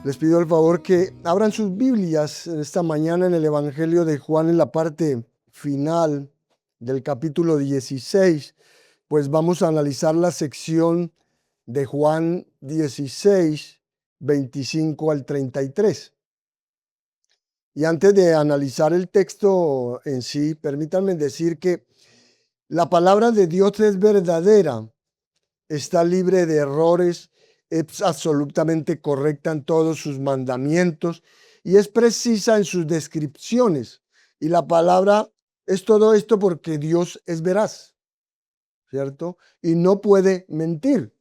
Les pido el favor que abran sus Biblias esta mañana en el Evangelio de Juan en la parte final del capítulo 16, pues vamos a analizar la sección de Juan 16, 25 al 33. Y antes de analizar el texto en sí, permítanme decir que la palabra de Dios es verdadera, está libre de errores, es absolutamente correcta en todos sus mandamientos y es precisa en sus descripciones. Y la palabra es todo esto porque Dios es veraz, ¿cierto? Y no puede mentir.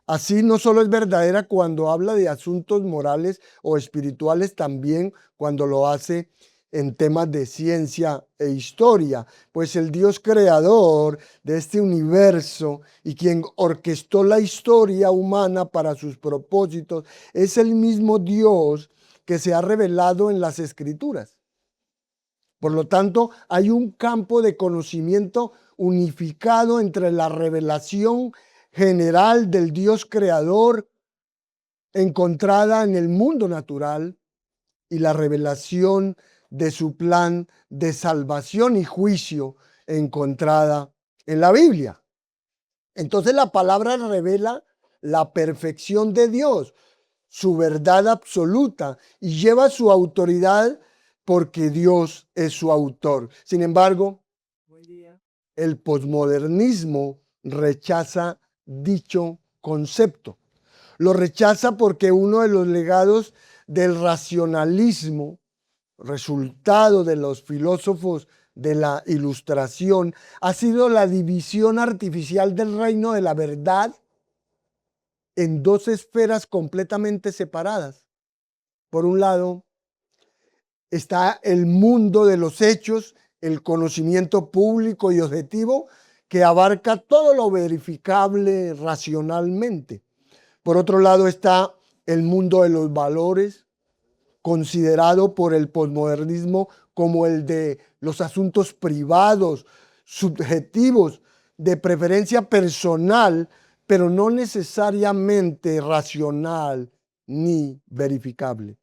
Así no solo es verdadera cuando habla de asuntos morales o espirituales, también cuando lo hace en temas de ciencia e historia, pues el Dios creador de este universo y quien orquestó la historia humana para sus propósitos es el mismo Dios que se ha revelado en las Escrituras. Por lo tanto, hay un campo de conocimiento unificado entre la revelación general del Dios creador encontrada en el mundo natural y la revelación de su plan de salvación y juicio encontrada en la Biblia. Entonces la palabra revela la perfección de Dios, su verdad absoluta, y lleva su autoridad porque Dios es su autor. Sin embargo, el posmodernismo rechaza dicho concepto. Lo rechaza porque uno de los legados del racionalismo, resultado de los filósofos de la Ilustración, ha sido la división artificial del reino de la verdad en dos esferas completamente separadas. Por un lado, está el mundo de los hechos, el conocimiento público y objetivo que abarca todo lo verificable racionalmente. Por otro lado está el mundo de los valores, considerado por el posmodernismo como el de los asuntos privados, subjetivos, de preferencia personal, pero no necesariamente racional ni verificable.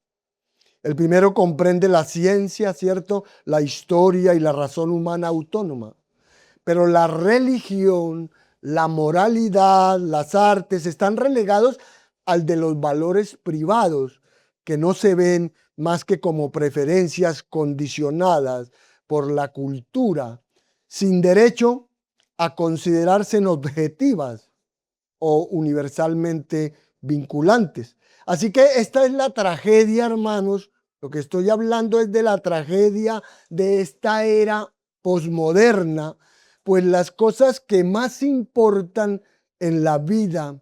El primero comprende la ciencia, ¿cierto? La historia y la razón humana autónoma. Pero la religión, la moralidad, las artes están relegados al de los valores privados, que no se ven más que como preferencias condicionadas por la cultura, sin derecho a considerarse objetivas o universalmente vinculantes. Así que esta es la tragedia, hermanos. Lo que estoy hablando es de la tragedia de esta era posmoderna, pues las cosas que más importan en la vida,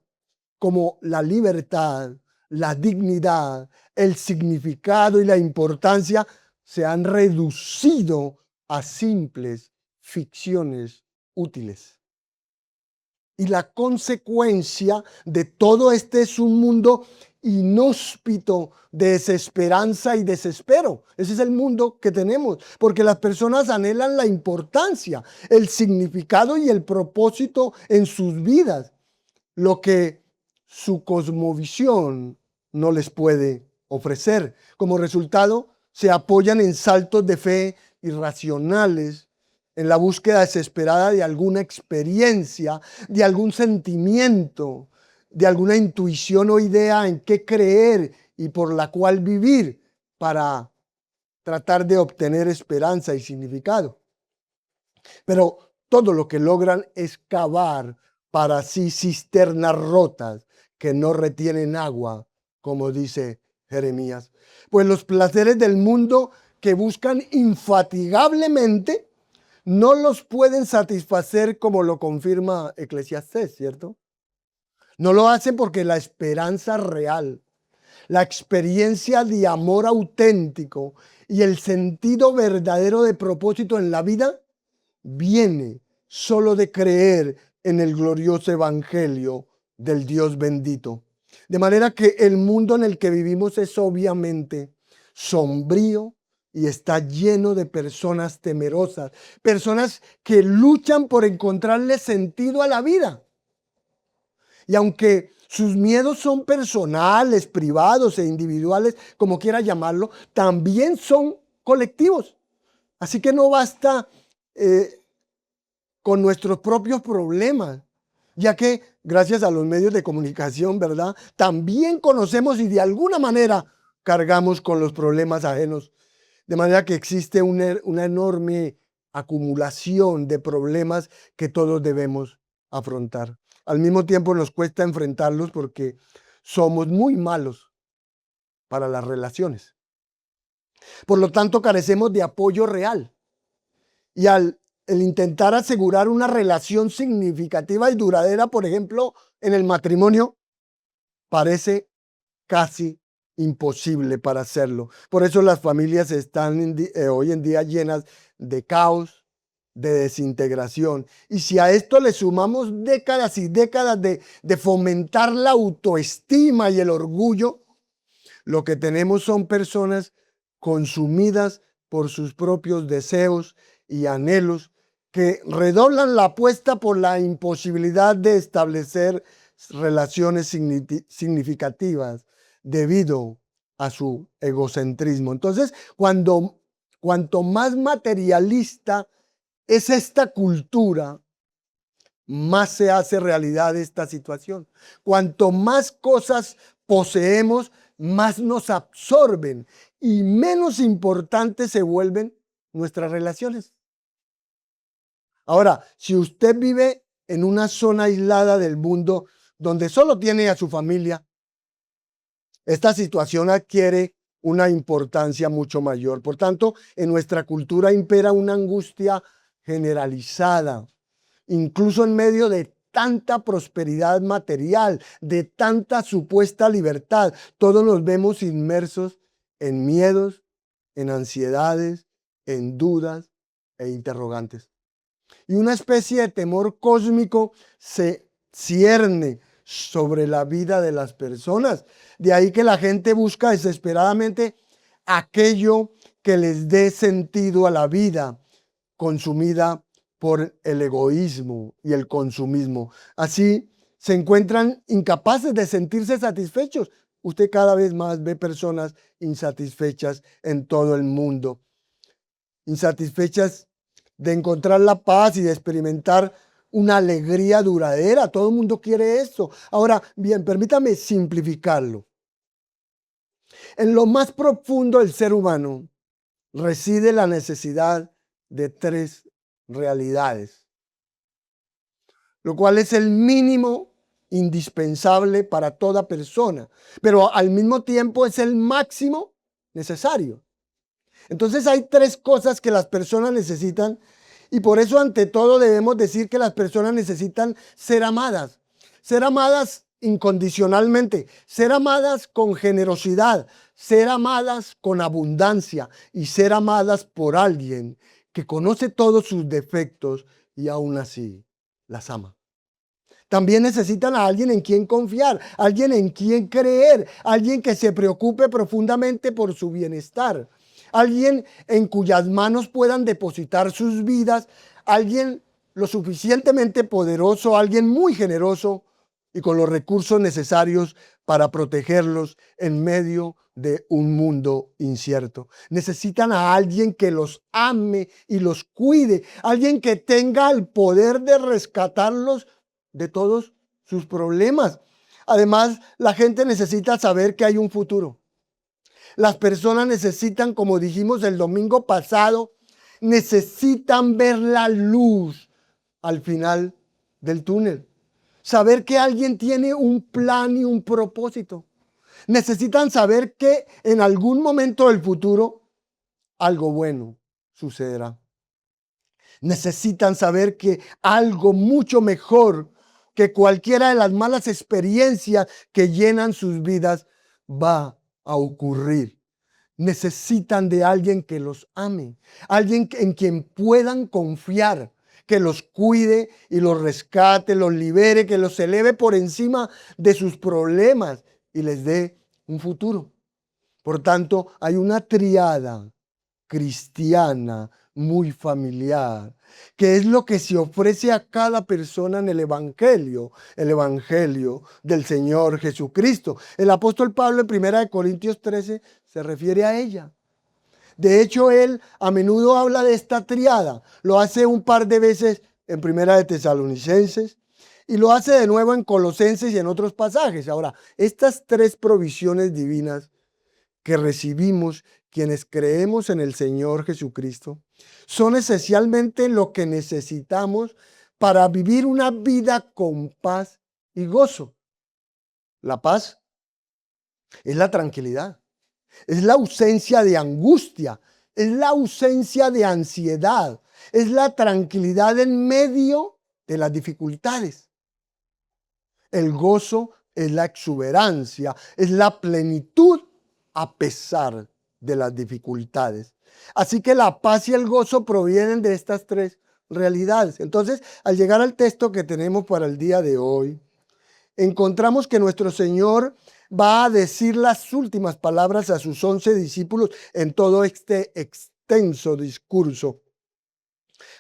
como la libertad, la dignidad, el significado y la importancia, se han reducido a simples ficciones útiles. Y la consecuencia de todo este es un mundo inhóspito de desesperanza y desespero. Ese es el mundo que tenemos, porque las personas anhelan la importancia, el significado y el propósito en sus vidas, lo que su cosmovisión no les puede ofrecer. Como resultado, se apoyan en saltos de fe irracionales, en la búsqueda desesperada de alguna experiencia, de algún sentimiento, de alguna intuición o idea en qué creer y por la cual vivir para tratar de obtener esperanza y significado. Pero todo lo que logran es cavar para sí cisternas rotas que no retienen agua, como dice Jeremías. Pues los placeres del mundo que buscan infatigablemente no los pueden satisfacer, como lo confirma Eclesiastés, ¿cierto? No lo hacen porque la esperanza real, la experiencia de amor auténtico y el sentido verdadero de propósito en la vida viene solo de creer en el glorioso evangelio del Dios bendito. De manera que el mundo en el que vivimos es obviamente sombrío y está lleno de personas temerosas, personas que luchan por encontrarle sentido a la vida. Y aunque Sus miedos son personales, privados e individuales, como quiera llamarlo, también son colectivos. Así que no basta con nuestros propios problemas, ya que gracias a los medios de comunicación, ¿verdad? También conocemos y de alguna manera cargamos con los problemas ajenos. De manera que existe una enorme acumulación de problemas que todos debemos afrontar. Al mismo tiempo nos cuesta enfrentarlos porque somos muy malos para las relaciones. Por lo tanto, carecemos de apoyo real. Y el intentar asegurar una relación significativa y duradera, por ejemplo, en el matrimonio, parece casi imposible para hacerlo. Por eso las familias están hoy en día llenas de caos, de desintegración. Y si a esto le sumamos décadas y décadas de fomentar la autoestima y el orgullo, lo que tenemos son personas consumidas por sus propios deseos y anhelos que redoblan la apuesta por la imposibilidad de establecer relaciones significativas debido a su egocentrismo. Entonces, cuanto más materialista es esta cultura, más se hace realidad esta situación. Cuanto más cosas poseemos, más nos absorben y menos importantes se vuelven nuestras relaciones. Ahora, si usted vive en una zona aislada del mundo donde solo tiene a su familia, esta situación adquiere una importancia mucho mayor. Por tanto, en nuestra cultura impera una angustia generalizada, incluso en medio de tanta prosperidad material, de tanta supuesta libertad. Todos nos vemos inmersos en miedos, en ansiedades, en dudas e interrogantes. Y una especie de temor cósmico se cierne sobre la vida de las personas. De ahí que la gente busca desesperadamente aquello que les dé sentido a la vida, consumida por el egoísmo y el consumismo. Así se encuentran incapaces de sentirse satisfechos. Usted cada vez más ve personas insatisfechas en todo el mundo, insatisfechas de encontrar la paz y de experimentar una alegría duradera. Todo el mundo quiere eso. Ahora, bien, permítame simplificarlo. En lo más profundo del ser humano reside la necesidad de tres realidades, lo cual es el mínimo indispensable para toda persona, pero al mismo tiempo es el máximo necesario. Entonces hay tres cosas que las personas necesitan y por eso ante todo debemos decir que las personas necesitan ser amadas incondicionalmente, ser amadas con generosidad, ser amadas con abundancia y ser amadas por alguien que conoce todos sus defectos y aún así las ama. También necesitan a alguien en quien confiar, alguien en quien creer, alguien que se preocupe profundamente por su bienestar, alguien en cuyas manos puedan depositar sus vidas, alguien lo suficientemente poderoso, alguien muy generoso y con los recursos necesarios para protegerlos en medio de un mundo incierto. Necesitan a alguien que los ame y los cuide, alguien que tenga el poder de rescatarlos de todos sus problemas. Además, la gente necesita saber que hay un futuro. Las personas necesitan, como dijimos el domingo pasado, necesitan ver la luz al final del túnel. Saber que alguien tiene un plan y un propósito. Necesitan saber que en algún momento del futuro algo bueno sucederá. Necesitan saber que algo mucho mejor que cualquiera de las malas experiencias que llenan sus vidas va a ocurrir. Necesitan de alguien que los ame, alguien en quien puedan confiar, que los cuide y los rescate, los libere, que los eleve por encima de sus problemas y les dé un futuro. Por tanto, hay una triada cristiana muy familiar, que es lo que se ofrece a cada persona en el Evangelio del Señor Jesucristo. El apóstol Pablo en 1 Corintios 13 se refiere a ella. De hecho, él a menudo habla de esta triada. Lo hace un par de veces en 1 Tesalonicenses y lo hace de nuevo en Colosenses y en otros pasajes. Ahora, estas tres provisiones divinas que recibimos quienes creemos en el Señor Jesucristo son esencialmente lo que necesitamos para vivir una vida con paz y gozo. La paz es la tranquilidad, es la ausencia de angustia, es la ausencia de ansiedad, es la tranquilidad en medio de las dificultades. El gozo es la exuberancia, es la plenitud a pesar de las dificultades. Así que la paz y el gozo provienen de estas tres realidades. Entonces, al llegar al texto que tenemos para el día de hoy, encontramos que nuestro Señor va a decir las últimas palabras a sus 11 discípulos en todo este extenso discurso.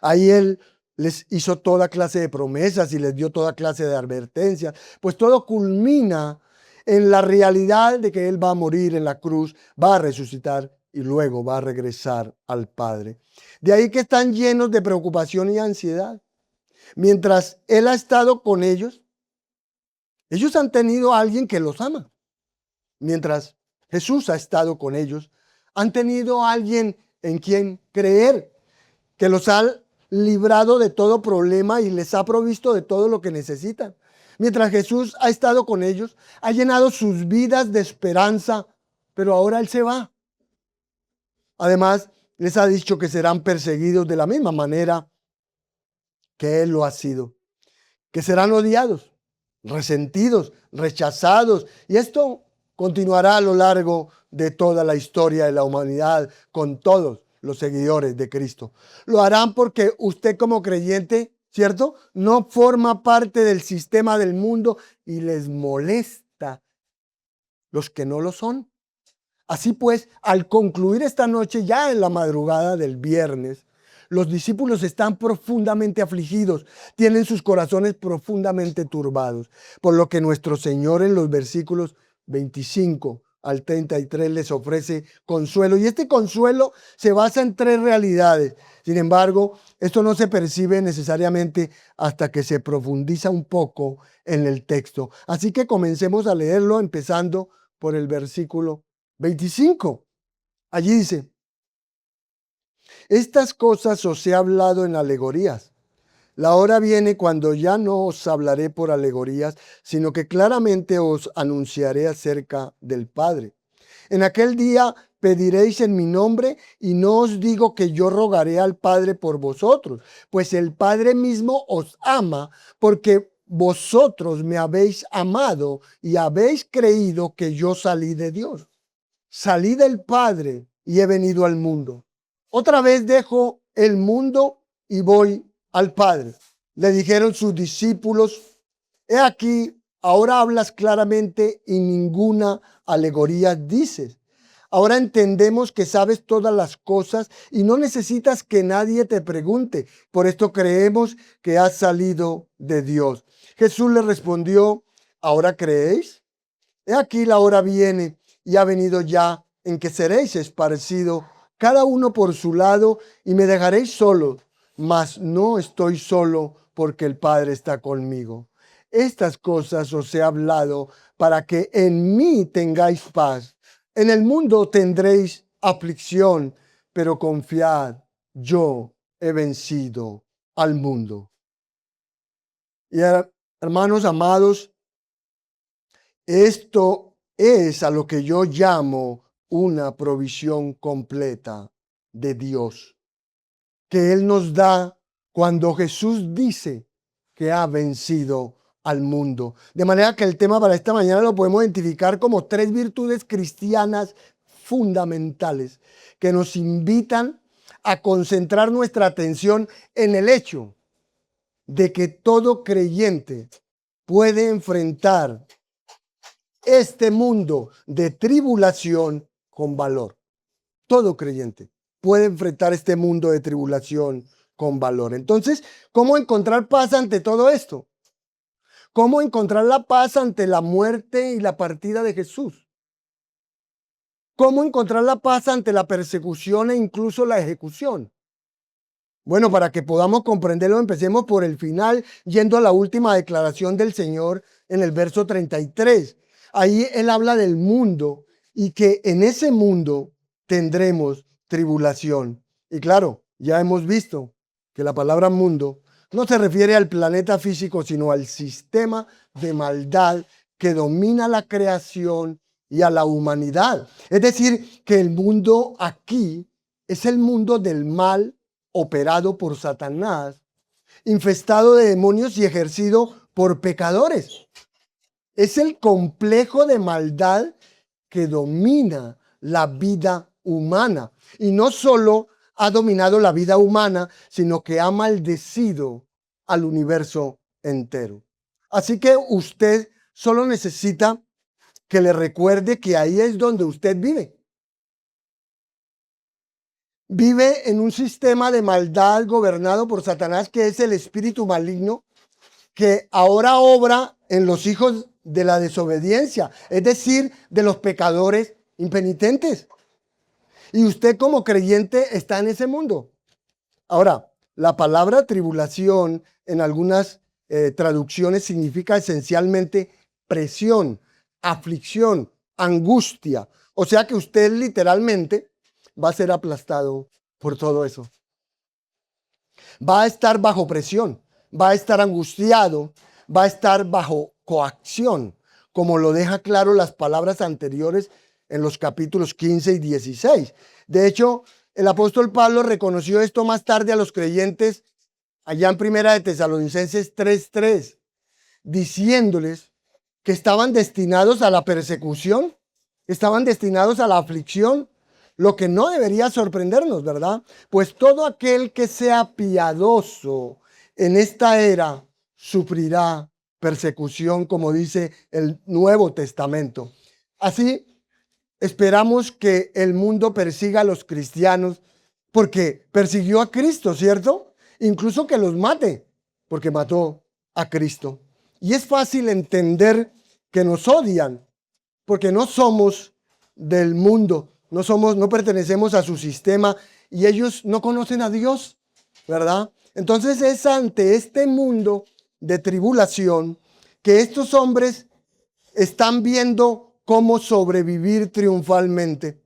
Ahí Él les hizo toda clase de promesas y les dio toda clase de advertencias, pues todo culmina en la realidad de que Él va a morir en la cruz, va a resucitar y luego va a regresar al Padre. De ahí que están llenos de preocupación y ansiedad. Mientras Él ha estado con ellos han tenido a alguien que los ama. Mientras Jesús ha estado con ellos, han tenido a alguien en quien creer, que los ha librado de todo problema y les ha provisto de todo lo que necesitan. Mientras Jesús ha estado con ellos, ha llenado sus vidas de esperanza, pero ahora Él se va. Además, les ha dicho que serán perseguidos de la misma manera que Él lo ha sido, que serán odiados, resentidos, rechazados, y esto continuará a lo largo de toda la historia de la humanidad con todos los seguidores de Cristo. Lo harán porque usted como creyente, ¿cierto?, no forma parte del sistema del mundo y les molesta los que no lo son. Así pues, al concluir esta noche, ya en la madrugada del viernes, los discípulos están profundamente afligidos, tienen sus corazones profundamente turbados, por lo que nuestro Señor en los versículos 25 al 33 les ofrece consuelo. Y este consuelo se basa en tres realidades. Sin embargo, esto no se percibe necesariamente hasta que se profundiza un poco en el texto. Así que comencemos a leerlo empezando por el versículo 25. Allí dice: estas cosas os he hablado en alegorías. La hora viene cuando ya no os hablaré por alegorías, sino que claramente os anunciaré acerca del Padre. En aquel día pediréis en mi nombre, y no os digo que yo rogaré al Padre por vosotros, pues el Padre mismo os ama, porque vosotros me habéis amado y habéis creído que yo salí de Dios. Salí del Padre y he venido al mundo. Otra vez dejo el mundo y voy al Padre. Le dijeron sus discípulos: he aquí, ahora hablas claramente y ninguna alegoría dices. Ahora entendemos que sabes todas las cosas y no necesitas que nadie te pregunte. Por esto creemos que has salido de Dios. Jesús le respondió: ¿ahora creéis? He aquí la hora viene y ha venido ya en que seréis esparcidos cada uno por su lado y me dejaréis solo, mas no estoy solo porque el Padre está conmigo. Estas cosas os he hablado para que en mí tengáis paz. En el mundo tendréis aflicción, pero confiad, yo he vencido al mundo. Y hermanos amados, esto es a lo que yo llamo una provisión completa de Dios, que Él nos da cuando Jesús dice que ha vencido al mundo. De manera que el tema para esta mañana lo podemos identificar como tres virtudes cristianas fundamentales que nos invitan a concentrar nuestra atención en el hecho de que todo creyente puede enfrentar este mundo de tribulación con valor. Todo creyente. puede enfrentar este mundo de tribulación con valor. Entonces, ¿cómo encontrar paz ante todo esto? ¿Cómo encontrar la paz ante la muerte y la partida de Jesús? ¿Cómo encontrar la paz ante la persecución e incluso la ejecución? Bueno, para que podamos comprenderlo, empecemos por el final, yendo a la última declaración del Señor en el verso 33. Ahí Él habla del mundo y que en ese mundo tendremos tribulación. Y claro, ya hemos visto que la palabra mundo no se refiere al planeta físico, sino al sistema de maldad que domina la creación y a la humanidad. Es decir, que el mundo aquí es el mundo del mal operado por Satanás, infestado de demonios y ejercido por pecadores. Es el complejo de maldad que domina la vida humana. Y no solo ha dominado la vida humana, sino que ha maldecido al universo entero. Así que usted solo necesita que le recuerde que ahí es donde usted vive. Vive en un sistema de maldad gobernado por Satanás, que es el espíritu maligno, que ahora obra en los hijos de la desobediencia, es decir, de los pecadores impenitentes. Y usted como creyente está en ese mundo. Ahora, la palabra tribulación en algunas traducciones significa esencialmente presión, aflicción, angustia. O sea que usted literalmente va a ser aplastado por todo eso. Va a estar bajo presión, va a estar angustiado, va a estar bajo coacción, como lo deja claro las palabras anteriores en los capítulos 15 y 16. De hecho, el apóstol Pablo reconoció esto más tarde a los creyentes allá en Primera de Tesalonicenses 3:3, diciéndoles que estaban destinados a la persecución, estaban destinados a la aflicción, lo que no debería sorprendernos, ¿verdad? Pues todo aquel que sea piadoso en esta era sufrirá persecución, como dice el Nuevo Testamento. Así, esperamos que el mundo persiga a los cristianos porque persiguió a Cristo, ¿cierto? Incluso que los mate, porque mató a Cristo. Y es fácil entender que nos odian, porque no somos del mundo, no pertenecemos a su sistema y ellos no conocen a Dios, ¿verdad? Entonces es ante este mundo de tribulación que estos hombres están viendo cómo sobrevivir triunfalmente.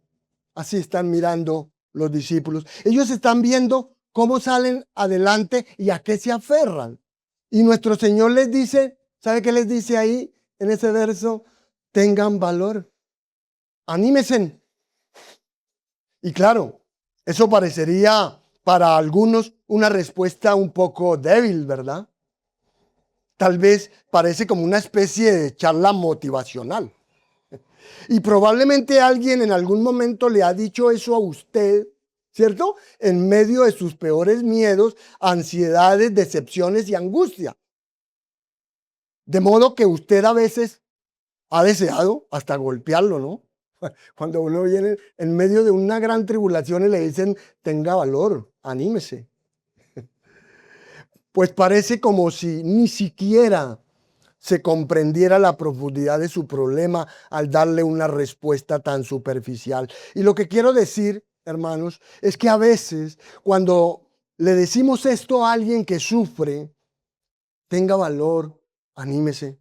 Así están mirando los discípulos. Ellos están viendo cómo salen adelante y a qué se aferran. Y nuestro Señor les dice, ¿sabe qué les dice ahí en ese verso? Tengan valor, anímense. Y claro, eso parecería para algunos una respuesta un poco débil, ¿verdad? Tal vez parece como una especie de charla motivacional. Y probablemente alguien en algún momento le ha dicho eso a usted, ¿cierto? En medio de sus peores miedos, ansiedades, decepciones y angustia. De modo que usted a veces ha deseado hasta golpearlo, ¿no? Cuando uno viene en medio de una gran tribulación y le dicen, tenga valor, anímese. Pues parece como si ni siquiera se comprendiera la profundidad de su problema al darle una respuesta tan superficial. Y lo que quiero decir, hermanos, es que a veces cuando le decimos esto a alguien que sufre, tenga valor, anímese,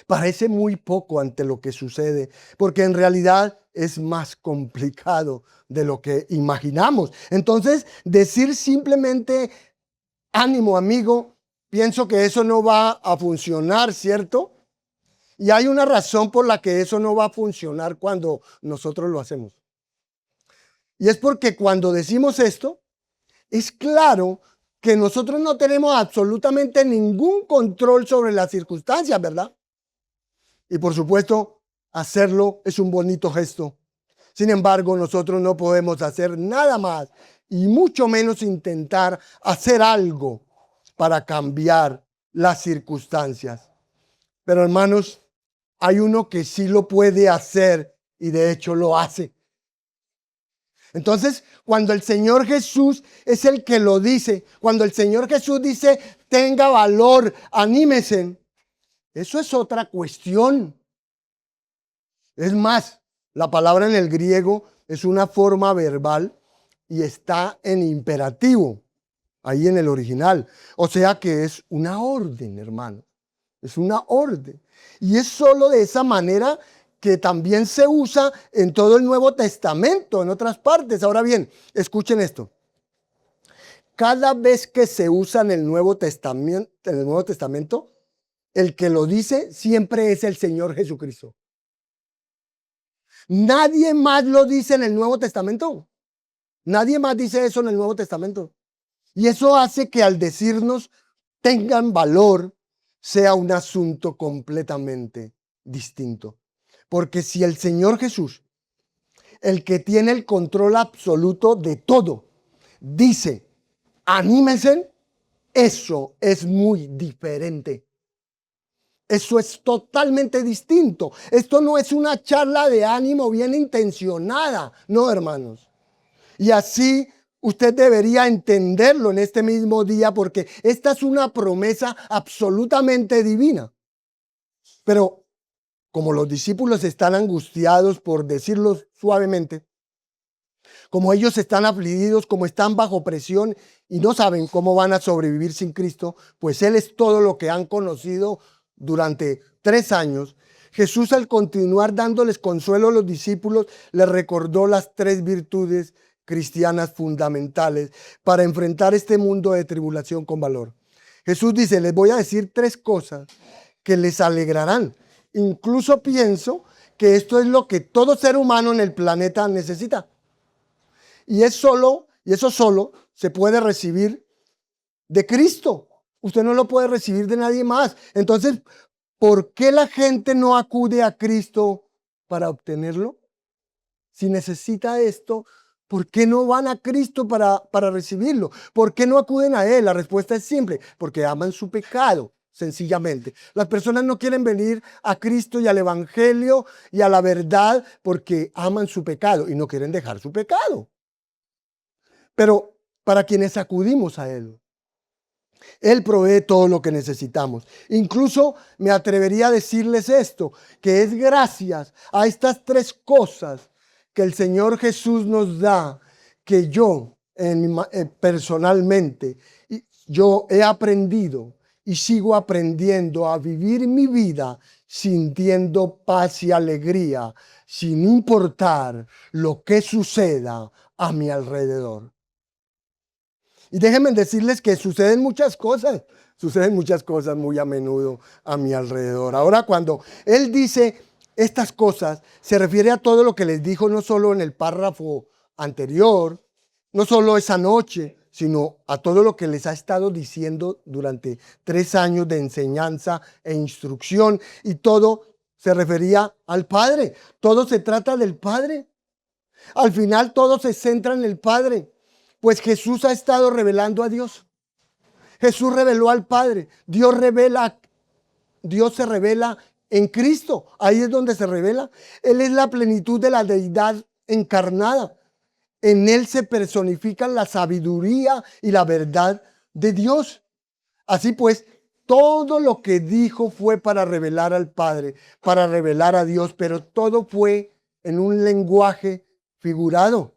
parece muy poco ante lo que sucede, porque en realidad es más complicado de lo que imaginamos. Entonces, decir simplemente, ánimo, amigo, pienso que eso no va a funcionar, ¿cierto? Y hay una razón por la que eso no va a funcionar cuando nosotros lo hacemos. Y es porque cuando decimos esto, es claro que nosotros no tenemos absolutamente ningún control sobre las circunstancias, ¿verdad? Y por supuesto, hacerlo es un bonito gesto. Sin embargo, nosotros no podemos hacer nada más y mucho menos intentar hacer algo para cambiar las circunstancias. Pero hermanos, hay uno que sí lo puede hacer y de hecho lo hace. Entonces, cuando el Señor Jesús es el que lo dice, cuando el Señor Jesús dice, tenga valor, anímese, eso es otra cuestión. Es más, la palabra en el griego es una forma verbal y está en imperativo, ahí en el original. O sea que es una orden, hermano. Es una orden. Y es solo de esa manera que también se usa en todo el Nuevo Testamento, en otras partes. Ahora bien, escuchen esto. Cada vez que se usa en el Nuevo Testamento, el que lo dice siempre es el Señor Jesucristo. Nadie más lo dice en el Nuevo Testamento. Nadie más dice eso en el Nuevo Testamento. Y eso hace que al decirnos tengan valor, sea un asunto completamente distinto. Porque si el Señor Jesús, el que tiene el control absoluto de todo, dice, anímense, eso es muy diferente. Eso es totalmente distinto. Esto no es una charla de ánimo bien intencionada, no, hermanos. Y así usted debería entenderlo en este mismo día, porque esta es una promesa absolutamente divina. Pero como los discípulos están angustiados, por decirlo suavemente, como ellos están afligidos, como están bajo presión y no saben cómo van a sobrevivir sin Cristo, pues Él es todo lo que han conocido durante 3 años. Jesús, al continuar dándoles consuelo a los discípulos, les recordó las 3 virtudes cristianas fundamentales para enfrentar este mundo de tribulación con valor. Jesús dice, les voy a decir 3 cosas que les alegrarán. Incluso pienso que esto es lo que todo ser humano en el planeta necesita. Y eso solo se puede recibir de Cristo. Usted no lo puede recibir de nadie más. Entonces, ¿por qué la gente no acude a Cristo para obtenerlo? Si necesita esto, ¿por qué no van a Cristo para recibirlo? ¿Por qué no acuden a Él? La respuesta es simple, porque aman su pecado, sencillamente. Las personas no quieren venir a Cristo y al Evangelio y a la verdad porque aman su pecado y no quieren dejar su pecado. Pero para quienes acudimos a Él provee todo lo que necesitamos. Incluso me atrevería a decirles esto, que es gracias a estas 3 cosas que el Señor Jesús nos da, que yo personalmente, yo he aprendido y sigo aprendiendo a vivir mi vida sintiendo paz y alegría, sin importar lo que suceda a mi alrededor. Y déjenme decirles que suceden muchas cosas muy a menudo a mi alrededor. Ahora, cuando Él dice estas cosas, se refiere a todo lo que les dijo, no solo en el párrafo anterior, no solo esa noche, sino a todo lo que les ha estado diciendo durante 3 años de enseñanza e instrucción. Y todo se refería al Padre. Todo se trata del Padre. Al final todo se centra en el Padre. Pues Jesús ha estado revelando a Dios. Jesús reveló al Padre. Dios se revela en Cristo. Ahí es donde se revela. Él es la plenitud de la deidad encarnada. En Él se personifican la sabiduría y la verdad de Dios. Así pues, todo lo que dijo fue para revelar al Padre, para revelar a Dios, pero todo fue en un lenguaje figurado.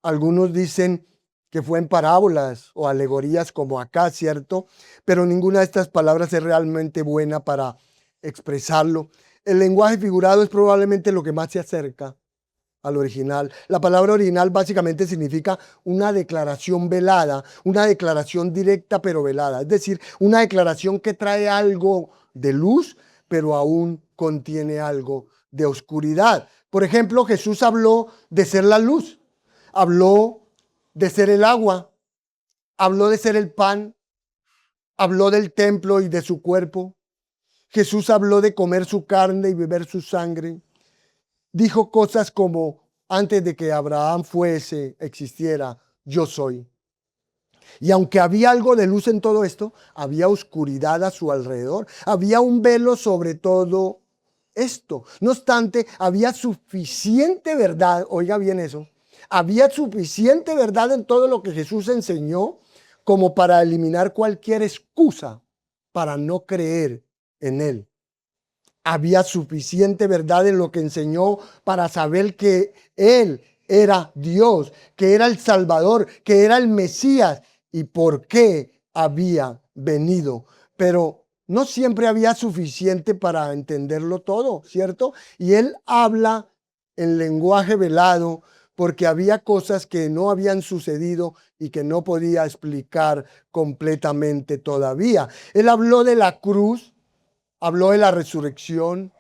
Algunos dicen que fue en parábolas o alegorías como acá, ¿cierto? Pero ninguna de estas palabras es realmente buena para expresarlo. El lenguaje figurado es probablemente lo que más se acerca al original. La palabra original básicamente significa una declaración velada, una declaración directa pero velada. Es decir, una declaración que trae algo de luz, pero aún contiene algo de oscuridad. Por ejemplo, Jesús habló de ser la luz, habló de ser el agua, habló de ser el pan, habló del templo y de su cuerpo. Jesús habló de comer su carne y beber su sangre. Dijo cosas como, antes de que Abraham existiera, yo soy. Y aunque había algo de luz en todo esto, había oscuridad a su alrededor. Había un velo sobre todo esto. No obstante, había suficiente verdad, oiga bien eso, Había suficiente verdad en todo lo que Jesús enseñó como para eliminar cualquier excusa para no creer en Él. Había suficiente verdad en lo que enseñó para saber que Él era Dios, que era el Salvador, que era el Mesías y por qué había venido. Pero no siempre había suficiente para entenderlo todo, ¿cierto? Y Él habla en lenguaje velado porque había cosas que no habían sucedido y que no podía explicar completamente todavía. Él habló de la cruz, habló de la resurrección,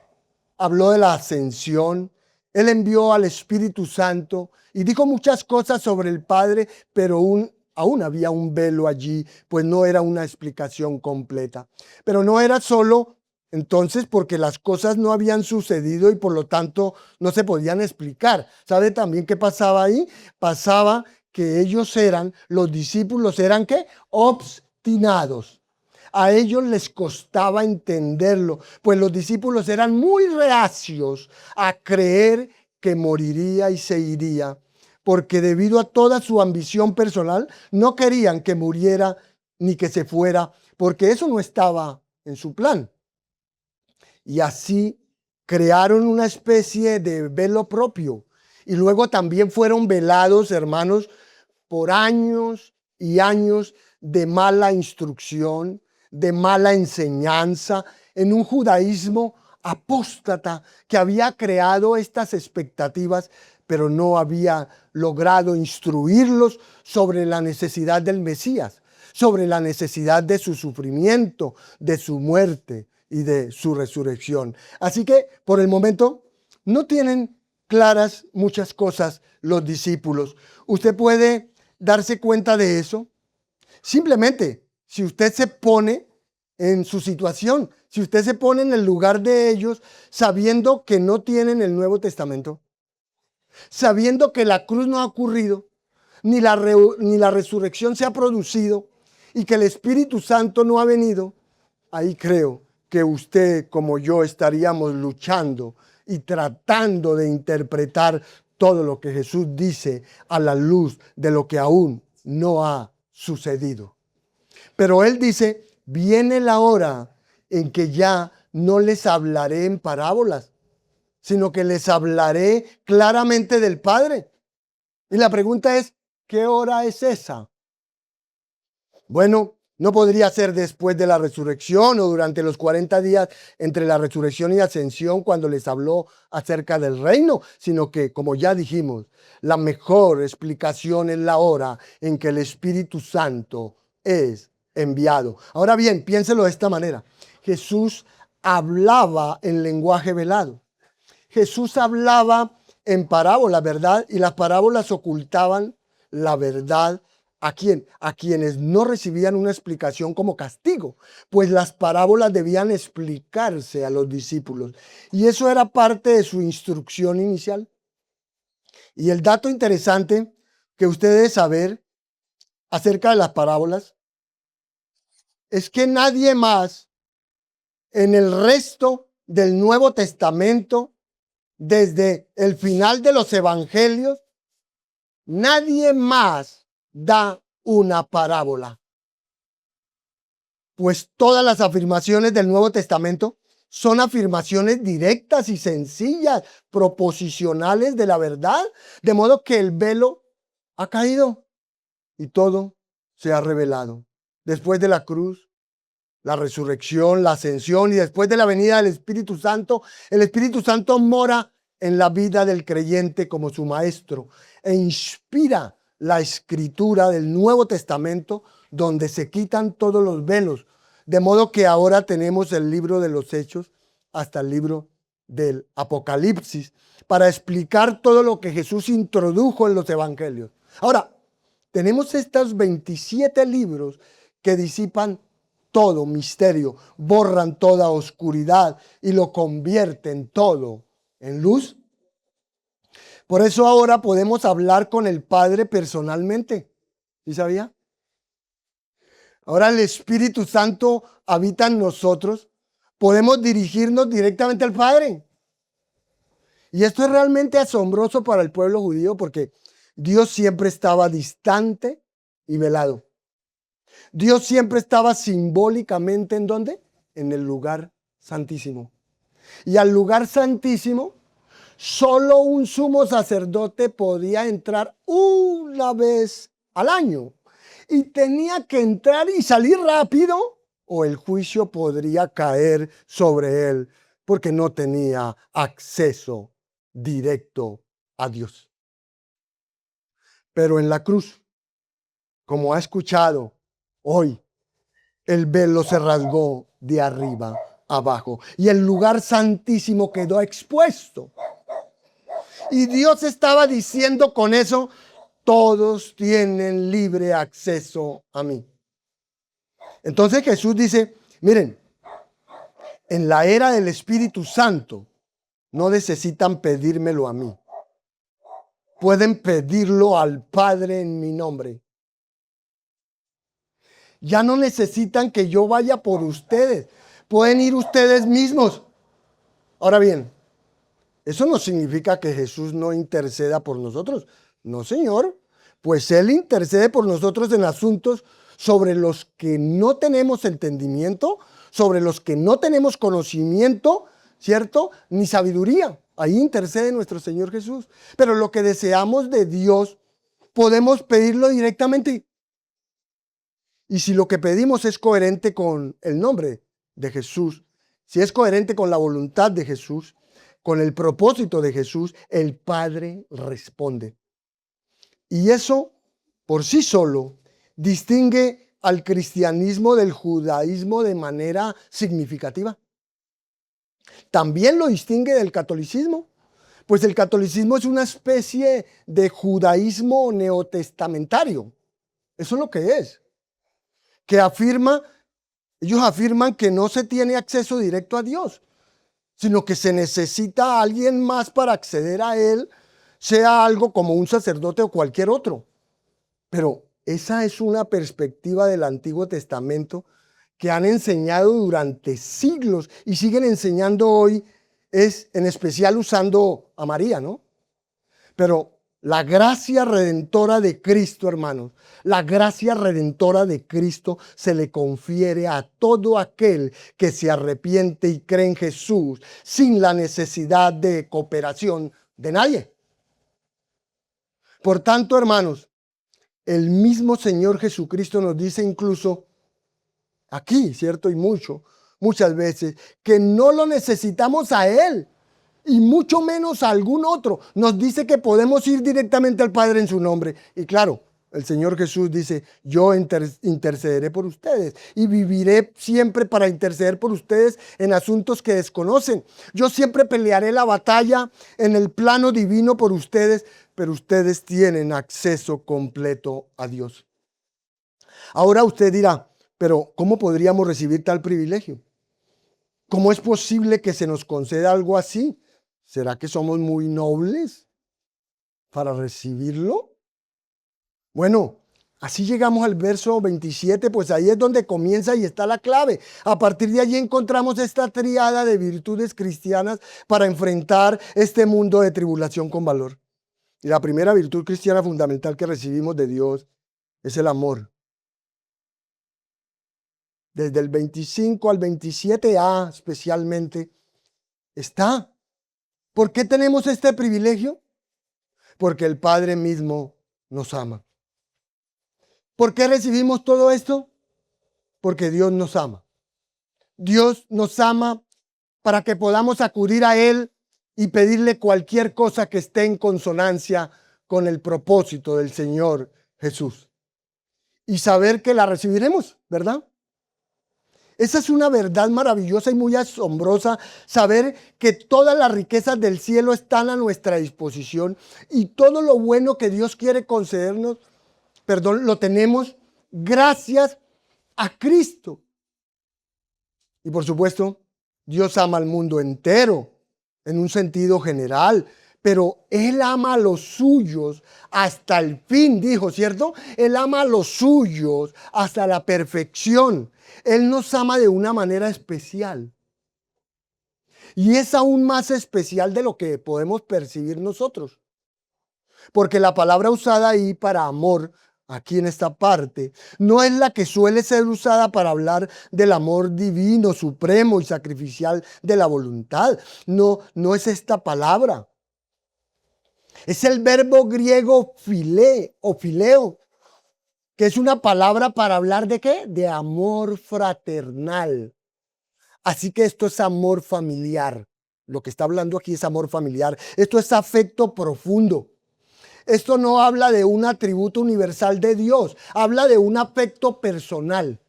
habló de la ascensión. Él envió al Espíritu Santo y dijo muchas cosas sobre el Padre, pero aún había un velo allí, pues no era una explicación completa. Pero no era solo entonces porque las cosas no habían sucedido y por lo tanto no se podían explicar. ¿Sabe también qué pasaba ahí? Pasaba que los discípulos eran ¿qué? Obstinados. A ellos les costaba entenderlo, pues los discípulos eran muy reacios a creer que moriría y se iría, porque debido a toda su ambición personal, no querían que muriera ni que se fuera, porque eso no estaba en su plan. Y así crearon una especie de velo propio. Y luego también fueron velados, hermanos, por años y años de mala instrucción, de mala enseñanza, en un judaísmo apóstata que había creado estas expectativas, pero no había logrado instruirlos sobre la necesidad del Mesías, sobre la necesidad de su sufrimiento, de su muerte y de su resurrección. Así que por el momento no tienen claras muchas cosas los discípulos. Usted puede darse cuenta de eso simplemente si usted se pone en su situación, si usted se pone en el lugar de ellos, sabiendo que no tienen el Nuevo Testamento, sabiendo que la cruz no ha ocurrido, ni la resurrección se ha producido y que el Espíritu Santo no ha venido, ahí creo que usted como yo estaríamos luchando y tratando de interpretar todo lo que Jesús dice a la luz de lo que aún no ha sucedido. Pero Él dice, viene la hora en que ya no les hablaré en parábolas, sino que les hablaré claramente del Padre. Y la pregunta es, ¿qué hora es esa? Bueno, no podría ser después de la resurrección o durante los 40 días entre la resurrección y ascensión cuando les habló acerca del reino, sino que, como ya dijimos, la mejor explicación es la hora en que el Espíritu Santo es enviado. Ahora bien, piénselo de esta manera. Jesús hablaba en lenguaje velado. Jesús hablaba en parábolas, ¿verdad? Y las parábolas ocultaban la verdad. ¿A quién? A quienes no recibían una explicación como castigo, pues las parábolas debían explicarse a los discípulos. Y eso era parte de su instrucción inicial. Y el dato interesante que usted debe saber acerca de las parábolas es que nadie más en el resto del Nuevo Testamento, desde el final de los evangelios, nadie más da una parábola. Pues todas las afirmaciones del Nuevo Testamento son afirmaciones directas y sencillas, proposicionales de la verdad, de modo que el velo ha caído y todo se ha revelado. Después de la cruz, la resurrección, la ascensión y después de la venida del Espíritu Santo, el Espíritu Santo mora en la vida del creyente como su maestro e inspira la escritura del Nuevo Testamento donde se quitan todos los velos, de modo que ahora tenemos el libro de los Hechos hasta el libro del Apocalipsis para explicar todo lo que Jesús introdujo en los evangelios. Ahora, tenemos estos 27 libros que disipan todo misterio, borran toda oscuridad y lo convierten todo en luz. Por eso ahora podemos hablar con el Padre personalmente. ¿Sí sabía? Ahora el Espíritu Santo habita en nosotros. Podemos dirigirnos directamente al Padre. Y esto es realmente asombroso para el pueblo judío porque Dios siempre estaba distante y velado. Dios siempre estaba simbólicamente ¿en dónde? En el lugar santísimo. Y al lugar santísimo, solo un sumo sacerdote podía entrar una vez al año. Y tenía que entrar y salir rápido, o el juicio podría caer sobre él, porque no tenía acceso directo a Dios. Pero en la cruz, como ha escuchado hoy, el velo se rasgó de arriba abajo y el lugar santísimo quedó expuesto. Y Dios estaba diciendo con eso, todos tienen libre acceso a mí. Entonces Jesús dice, miren, en la era del Espíritu Santo no necesitan pedírmelo a mí. Pueden pedirlo al Padre en mi nombre. Ya no necesitan que yo vaya por ustedes. Pueden ir ustedes mismos. Ahora bien, eso no significa que Jesús no interceda por nosotros. No, Señor. Pues Él intercede por nosotros en asuntos sobre los que no tenemos entendimiento, sobre los que no tenemos conocimiento, ¿cierto? Ni sabiduría. Ahí intercede nuestro Señor Jesús. Pero lo que deseamos de Dios, podemos pedirlo directamente. Y si lo que pedimos es coherente con el nombre de Jesús, si es coherente con la voluntad de Jesús, con el propósito de Jesús, el Padre responde. Y eso por sí solo distingue al cristianismo del judaísmo de manera significativa. También lo distingue del catolicismo, pues el catolicismo es una especie de judaísmo neotestamentario. Eso es lo que es. Que ellos afirman que no se tiene acceso directo a Dios, sino que se necesita a alguien más para acceder a Él, sea algo como un sacerdote o cualquier otro. Pero esa es una perspectiva del Antiguo Testamento que han enseñado durante siglos y siguen enseñando hoy, es en especial usando a María, ¿no? Pero la gracia redentora de Cristo, hermanos, la gracia redentora de Cristo se le confiere a todo aquel que se arrepiente y cree en Jesús sin la necesidad de cooperación de nadie. Por tanto, hermanos, el mismo Señor Jesucristo nos dice incluso aquí, ¿cierto? Y muchas veces, que no lo necesitamos a Él, y mucho menos a algún otro. Nos dice que podemos ir directamente al Padre en su nombre. Y claro, el Señor Jesús dice, yo intercederé por ustedes y viviré siempre para interceder por ustedes en asuntos que desconocen. Yo siempre pelearé la batalla en el plano divino por ustedes, pero ustedes tienen acceso completo a Dios. Ahora usted dirá, pero ¿cómo podríamos recibir tal privilegio? ¿Cómo es posible que se nos conceda algo así? ¿Será que somos muy nobles para recibirlo? Bueno, así llegamos al verso 27, pues ahí es donde comienza y está la clave. A partir de allí encontramos esta tríada de virtudes cristianas para enfrentar este mundo de tribulación con valor. Y la primera virtud cristiana fundamental que recibimos de Dios es el amor. Desde el 25 al 27a especialmente está. ¿Por qué tenemos este privilegio? Porque el Padre mismo nos ama. ¿Por qué recibimos todo esto? Porque Dios nos ama. Dios nos ama para que podamos acudir a Él y pedirle cualquier cosa que esté en consonancia con el propósito del Señor Jesús. Y saber que la recibiremos, ¿verdad? Esa es una verdad maravillosa y muy asombrosa, saber que todas las riquezas del cielo están a nuestra disposición y todo lo bueno que Dios quiere concedernos, lo tenemos gracias a Cristo. Y por supuesto, Dios ama al mundo entero en un sentido general, pero Él ama a los suyos hasta el fin, dijo, ¿cierto? Él ama a los suyos hasta la perfección. Él nos ama de una manera especial. Y es aún más especial de lo que podemos percibir nosotros. porque la palabra usada ahí para amor, aquí en esta parte, no es la que suele ser usada para hablar del amor divino, supremo y sacrificial de la voluntad. No, no es esta palabra. Es el verbo griego filé o fileo, que es una palabra para hablar de ¿qué? De amor fraternal. Así que esto es amor familiar. Lo que está hablando aquí es amor familiar. Esto es afecto profundo. Esto no habla de un atributo universal de Dios, habla de un afecto personal.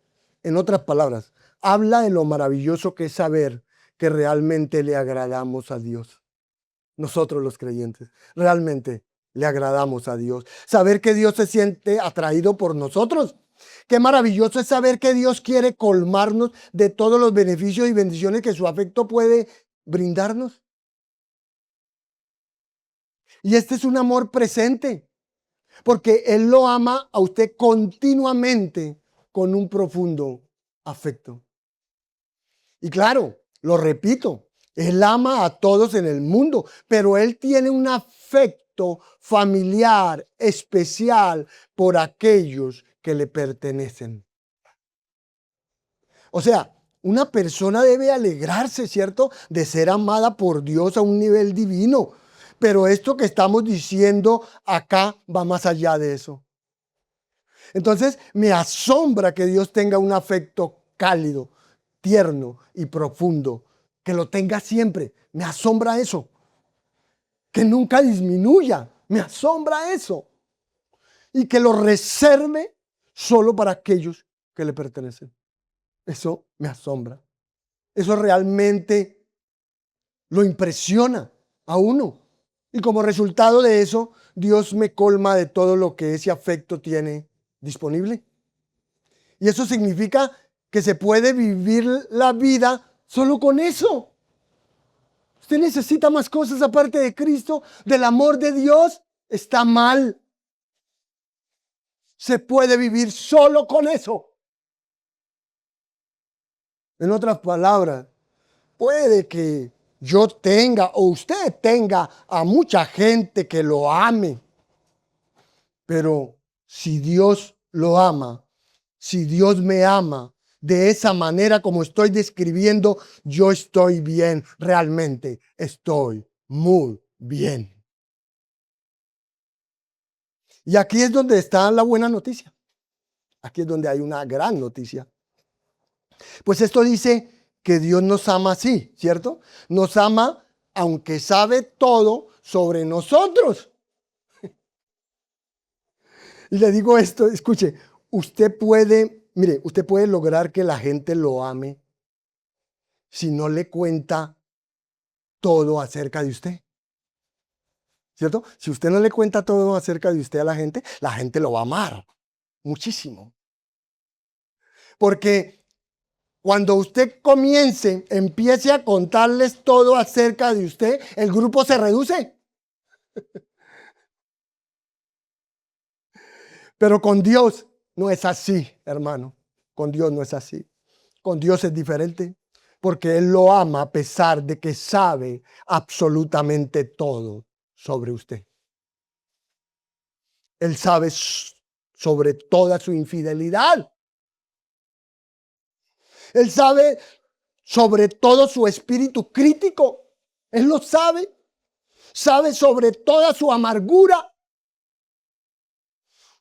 En otras palabras, habla de lo maravilloso que es saber que realmente le agradamos a Dios. Nosotros los creyentes, realmente le agradamos a Dios. Saber que Dios se siente atraído por nosotros. Qué maravilloso es saber que Dios quiere colmarnos de todos los beneficios y bendiciones que su afecto puede brindarnos. Y este es un amor presente, porque Él lo ama a usted continuamente con un profundo afecto. Y claro, lo repito, Él ama a todos en el mundo, pero Él tiene un afecto familiar especial por aquellos que le pertenecen. O sea, una persona debe alegrarse, ¿cierto?, de ser amada por Dios a un nivel divino. Pero esto que estamos diciendo acá va más allá de eso. Entonces, me asombra que Dios tenga un afecto cálido, tierno y profundo, que lo tenga siempre. Me asombra eso. Que nunca disminuya. Me asombra eso. Y que lo reserve solo para aquellos que le pertenecen. Eso me asombra. Eso realmente lo impresiona a uno. Y como resultado de eso, Dios me colma de todo lo que ese afecto tiene disponible. Y eso significa que se puede vivir la vida solo con eso. Usted necesita más cosas aparte de Cristo, del amor de Dios. Está mal. Se puede vivir solo con eso. En otras palabras, puede que yo tenga o usted tenga a mucha gente que lo ame. Pero si Dios lo ama, si Dios me ama de esa manera como estoy describiendo, yo estoy bien, realmente estoy muy bien. Y aquí es donde está la buena noticia. Aquí es donde hay una gran noticia. Pues esto dice que Dios nos ama así, ¿cierto? Nos ama aunque sabe todo sobre nosotros. Y le digo esto, escuche, usted puede lograr que la gente lo ame si no le cuenta todo acerca de usted. ¿Cierto? Si usted no le cuenta todo acerca de usted a la gente lo va a amar muchísimo. Porque cuando usted empiece a contarles todo acerca de usted, el grupo se reduce. Pero con Dios no es así, hermano. Con Dios no es así. Con Dios es diferente. Porque Él lo ama a pesar de que sabe absolutamente todo sobre usted. Él sabe sobre toda su infidelidad. Él sabe sobre todo su espíritu crítico. Él lo sabe. Sabe sobre toda su amargura.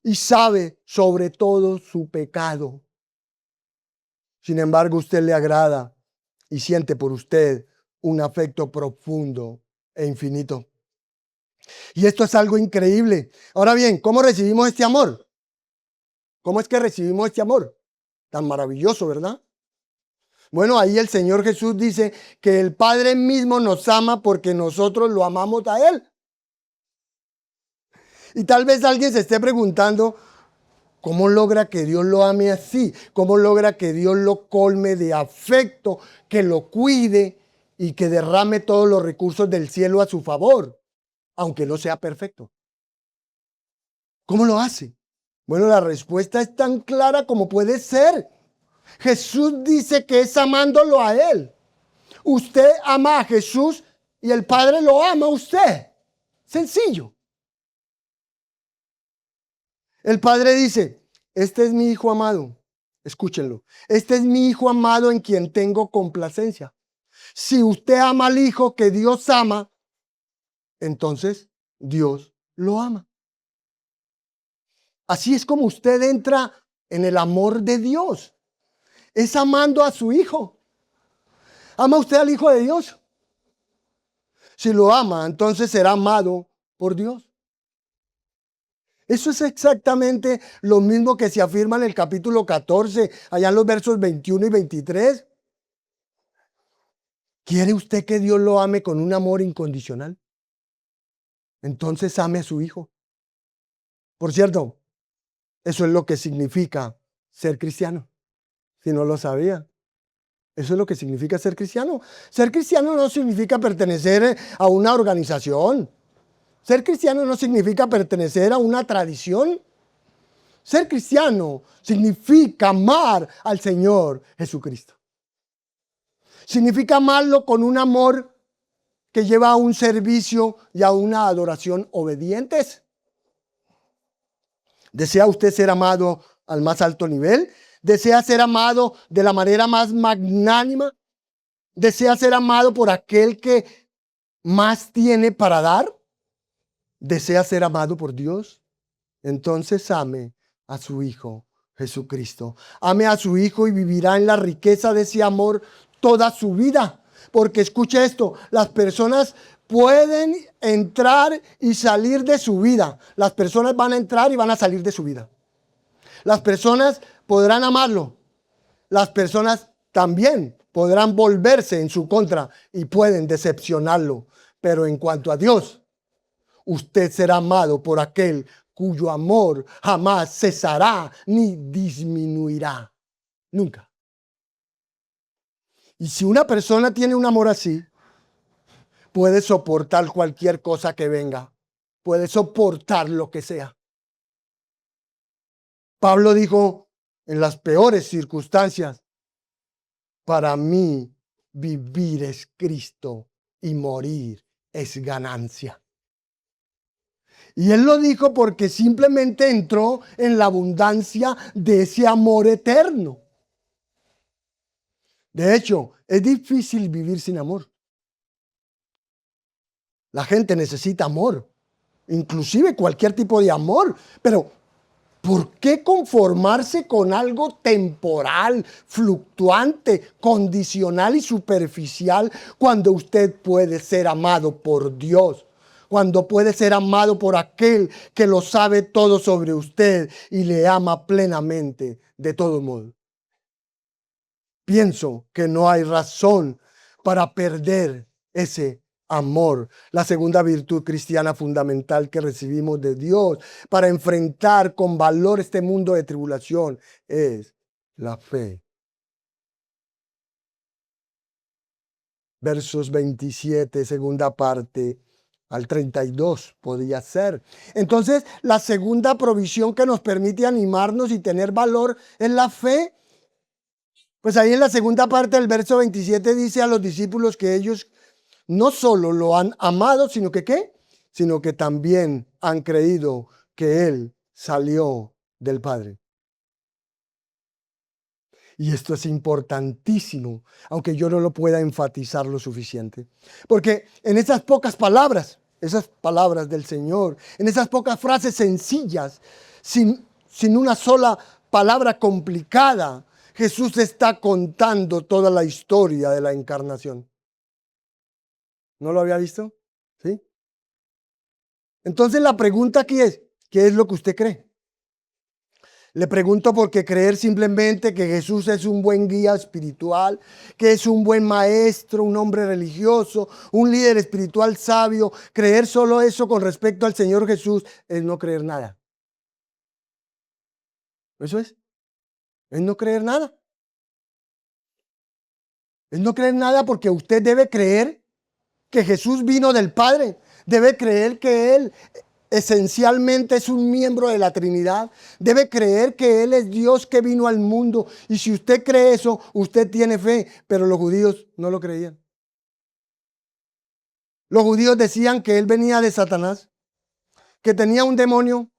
Y sabe sobre todo su pecado. Sin embargo, usted le agrada y siente por usted un afecto profundo e infinito. Y esto es algo increíble. Ahora bien, ¿cómo recibimos este amor? ¿Cómo es que recibimos este amor? Tan maravilloso, ¿verdad? Bueno, ahí el Señor Jesús dice que el Padre mismo nos ama porque nosotros lo amamos a Él. Y tal vez alguien se esté preguntando, ¿cómo logra que Dios lo ame así? ¿Cómo logra que Dios lo colme de afecto, que lo cuide y que derrame todos los recursos del cielo a su favor, aunque no sea perfecto? ¿Cómo lo hace? Bueno, la respuesta es tan clara como puede ser. Jesús dice que es amándolo a Él. Usted ama a Jesús y el Padre lo ama a usted. Sencillo. El Padre dice, este es mi Hijo amado. Escúchenlo. Este es mi Hijo amado en quien tengo complacencia. Si usted ama al Hijo que Dios ama, entonces Dios lo ama. Así es como usted entra en el amor de Dios. Es amando a su Hijo. ¿Ama usted al Hijo de Dios? Si lo ama, entonces será amado por Dios. Eso es exactamente lo mismo que se afirma en el capítulo 14, allá en los versos 21 y 23. ¿Quiere usted que Dios lo ame con un amor incondicional? Entonces ame a su Hijo. Por cierto, eso es lo que significa ser cristiano. Si no lo sabía. Eso es lo que significa ser cristiano. Ser cristiano no significa pertenecer a una organización. Ser cristiano no significa pertenecer a una tradición. Ser cristiano significa amar al Señor Jesucristo. Significa amarlo con un amor que lleva a un servicio y a una adoración obedientes. ¿Desea usted ser amado al más alto nivel? ¿Desea ser amado de la manera más magnánima? ¿Desea ser amado por aquel que más tiene para dar? ¿Desea ser amado por Dios? Entonces ame a su Hijo Jesucristo. Ame a su Hijo y vivirá en la riqueza de ese amor toda su vida. Porque escuche esto, las personas pueden entrar y salir de su vida. Las personas van a entrar y van a salir de su vida. Las personas podrán amarlo. Las personas también podrán volverse en su contra y pueden decepcionarlo. Pero en cuanto a Dios, usted será amado por aquel cuyo amor jamás cesará ni disminuirá. Nunca. Y si una persona tiene un amor así, puede soportar cualquier cosa que venga. Puede soportar lo que sea. Pablo dijo, en las peores circunstancias, para mí vivir es Cristo y morir es ganancia. Y él lo dijo porque simplemente entró en la abundancia de ese amor eterno. De hecho, es difícil vivir sin amor. La gente necesita amor, inclusive cualquier tipo de amor, pero ¿por qué conformarse con algo temporal, fluctuante, condicional y superficial cuando usted puede ser amado por Dios? Cuando puede ser amado por aquel que lo sabe todo sobre usted y le ama plenamente de todo modo. Pienso que no hay razón para perder ese amor. La segunda virtud cristiana fundamental que recibimos de Dios para enfrentar con valor este mundo de tribulación es la fe. Versos 27, segunda parte, al 32 podría ser. Entonces, la segunda provisión que nos permite animarnos y tener valor es la fe. Pues ahí en la segunda parte del verso 27 dice a los discípulos que ellos no solo lo han amado, sino que ¿qué? Sino que también han creído que Él salió del Padre. Y esto es importantísimo, aunque yo no lo pueda enfatizar lo suficiente. Porque en esas pocas palabras del Señor, en esas pocas frases sencillas, sin una sola palabra complicada, Jesús está contando toda la historia de la encarnación. ¿No lo había visto? ¿Sí? Entonces la pregunta aquí es, ¿qué es lo que usted cree? Le pregunto porque creer simplemente que Jesús es un buen guía espiritual, que es un buen maestro, un hombre religioso, un líder espiritual sabio, creer solo eso con respecto al Señor Jesús es no creer nada. Eso es no creer nada. Es no creer nada porque usted debe creer que Jesús vino del Padre, debe creer que Él esencialmente es un miembro de la Trinidad, debe creer que Él es Dios que vino al mundo. Y si usted cree eso, usted tiene fe, pero los judíos no lo creían. Los judíos decían que Él venía de Satanás, que tenía un demonio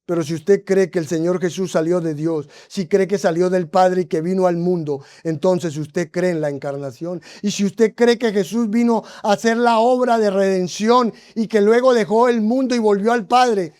Pero si usted cree que el Señor Jesús salió de Dios, si cree que salió del Padre y que vino al mundo, entonces usted cree en la encarnación. Y si usted cree que Jesús vino a hacer la obra de redención y que luego dejó el mundo y volvió al Padre,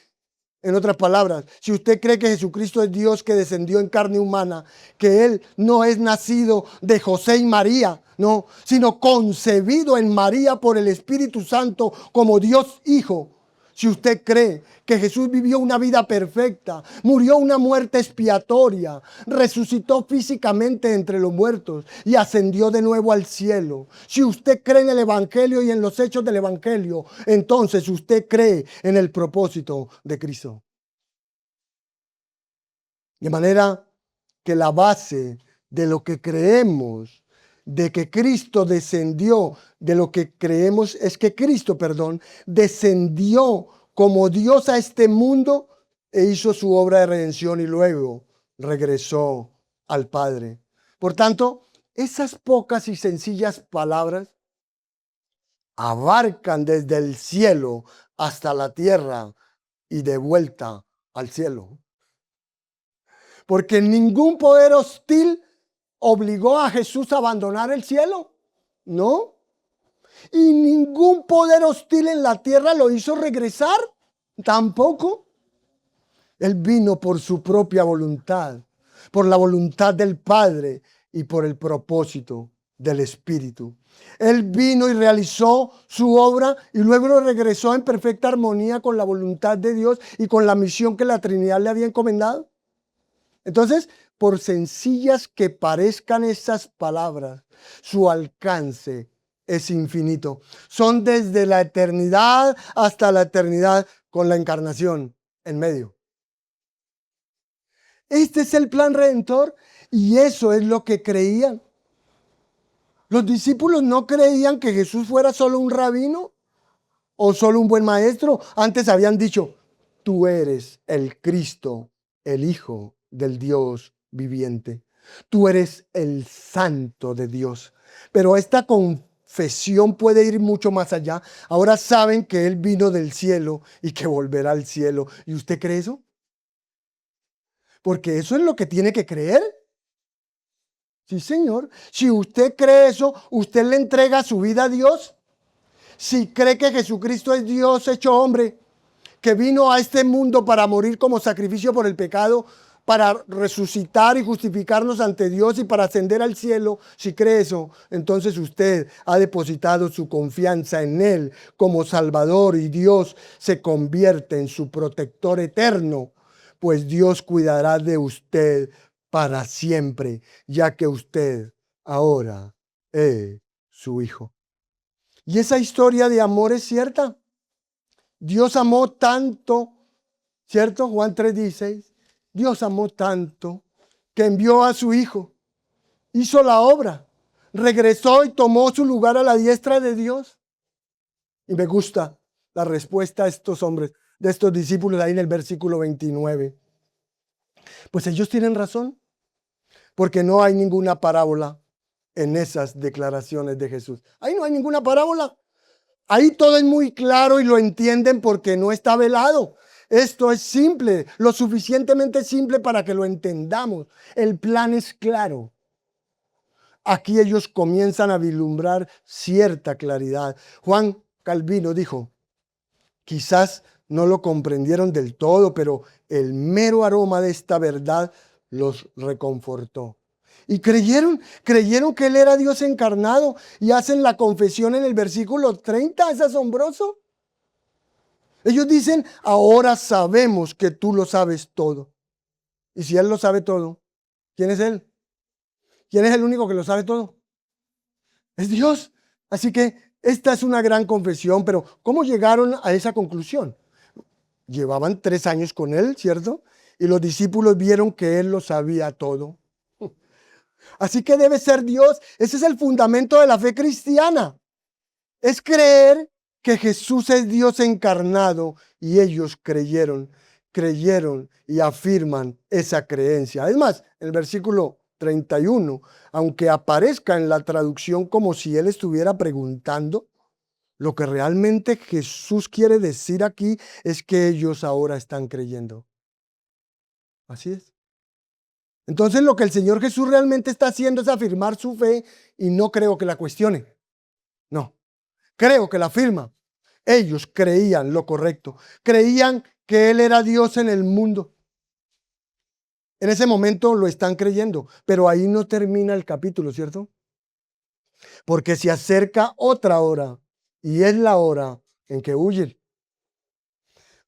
en otras palabras, si usted cree que Jesucristo es Dios que descendió en carne humana, que Él no es nacido de José y María, no, sino concebido en María por el Espíritu Santo como Dios Hijo. Si usted cree que Jesús vivió una vida perfecta, murió una muerte expiatoria, resucitó físicamente entre los muertos y ascendió de nuevo al cielo. Si usted cree en el Evangelio y en los hechos del Evangelio, entonces usted cree en el propósito de Cristo. De manera que la base de lo que creemos, de que Cristo descendió, de lo que creemos es que Cristo, descendió como Dios a este mundo e hizo su obra de redención y luego regresó al Padre. Por tanto, esas pocas y sencillas palabras abarcan desde el cielo hasta la tierra y de vuelta al cielo. Porque ningún poder hostil obligó a Jesús a abandonar el cielo, ¿no? Y ningún poder hostil en la tierra lo hizo regresar, tampoco. Él vino por su propia voluntad, por la voluntad del Padre y por el propósito del Espíritu. Él vino y realizó su obra y luego lo regresó en perfecta armonía con la voluntad de Dios y con la misión que la Trinidad le había encomendado. Entonces, por sencillas que parezcan esas palabras, su alcance es infinito. Son desde la eternidad hasta la eternidad con la encarnación en medio. Este es el plan redentor y eso es lo que creían. Los discípulos no creían que Jesús fuera solo un rabino o solo un buen maestro. Antes habían dicho, tú eres el Cristo, el Hijo del Dios viviente. Tú eres el Santo de Dios. Pero esta confesión puede ir mucho más allá. Ahora saben que Él vino del cielo y que volverá al cielo. ¿Y usted cree eso? Porque eso es lo que tiene que creer. Sí, Señor. Si usted cree eso, usted le entrega su vida a Dios. Si cree que Jesucristo es Dios hecho hombre, que vino a este mundo para morir como sacrificio por el pecado, para resucitar y justificarnos ante Dios y para ascender al cielo, si cree eso, entonces usted ha depositado su confianza en Él como Salvador y Dios se convierte en su protector eterno, pues Dios cuidará de usted para siempre, ya que usted ahora es su hijo. Y esa historia de amor es cierta. Dios amó tanto, ¿cierto? Juan 3:16. Dios amó tanto que envió a su hijo, hizo la obra, regresó y tomó su lugar a la diestra de Dios. Y me gusta la respuesta a estos hombres, de estos discípulos ahí en el versículo 29. Pues ellos tienen razón, porque no hay ninguna parábola en esas declaraciones de Jesús. Ahí no hay ninguna parábola. Ahí todo es muy claro y lo entienden porque no está velado. Esto es simple, lo suficientemente simple para que lo entendamos. El plan es claro. Aquí ellos comienzan a vislumbrar cierta claridad. Juan Calvino dijo, quizás no lo comprendieron del todo, pero el mero aroma de esta verdad los reconfortó. Y creyeron que Él era Dios encarnado y hacen la confesión en el versículo 30, es asombroso. Ellos dicen, ahora sabemos que tú lo sabes todo. Y si Él lo sabe todo, ¿quién es Él? ¿Quién es el único que lo sabe todo? Es Dios. Así que esta es una gran confesión, pero ¿cómo llegaron a esa conclusión? Llevaban 3 años con Él, ¿cierto? Y los discípulos vieron que Él lo sabía todo. Así que debe ser Dios. Ese es el fundamento de la fe cristiana. Es creer que Jesús es Dios encarnado y ellos creyeron y afirman esa creencia. Es más, el versículo 31, aunque aparezca en la traducción como si él estuviera preguntando, lo que realmente Jesús quiere decir aquí es que ellos ahora están creyendo. Así es. Entonces lo que el Señor Jesús realmente está haciendo es afirmar su fe y no creo que la cuestione. No, creo que la afirma. Ellos creían lo correcto. Creían que Él era Dios en el mundo. En ese momento lo están creyendo, pero ahí no termina el capítulo, ¿cierto? Porque se acerca otra hora y es la hora en que huyen.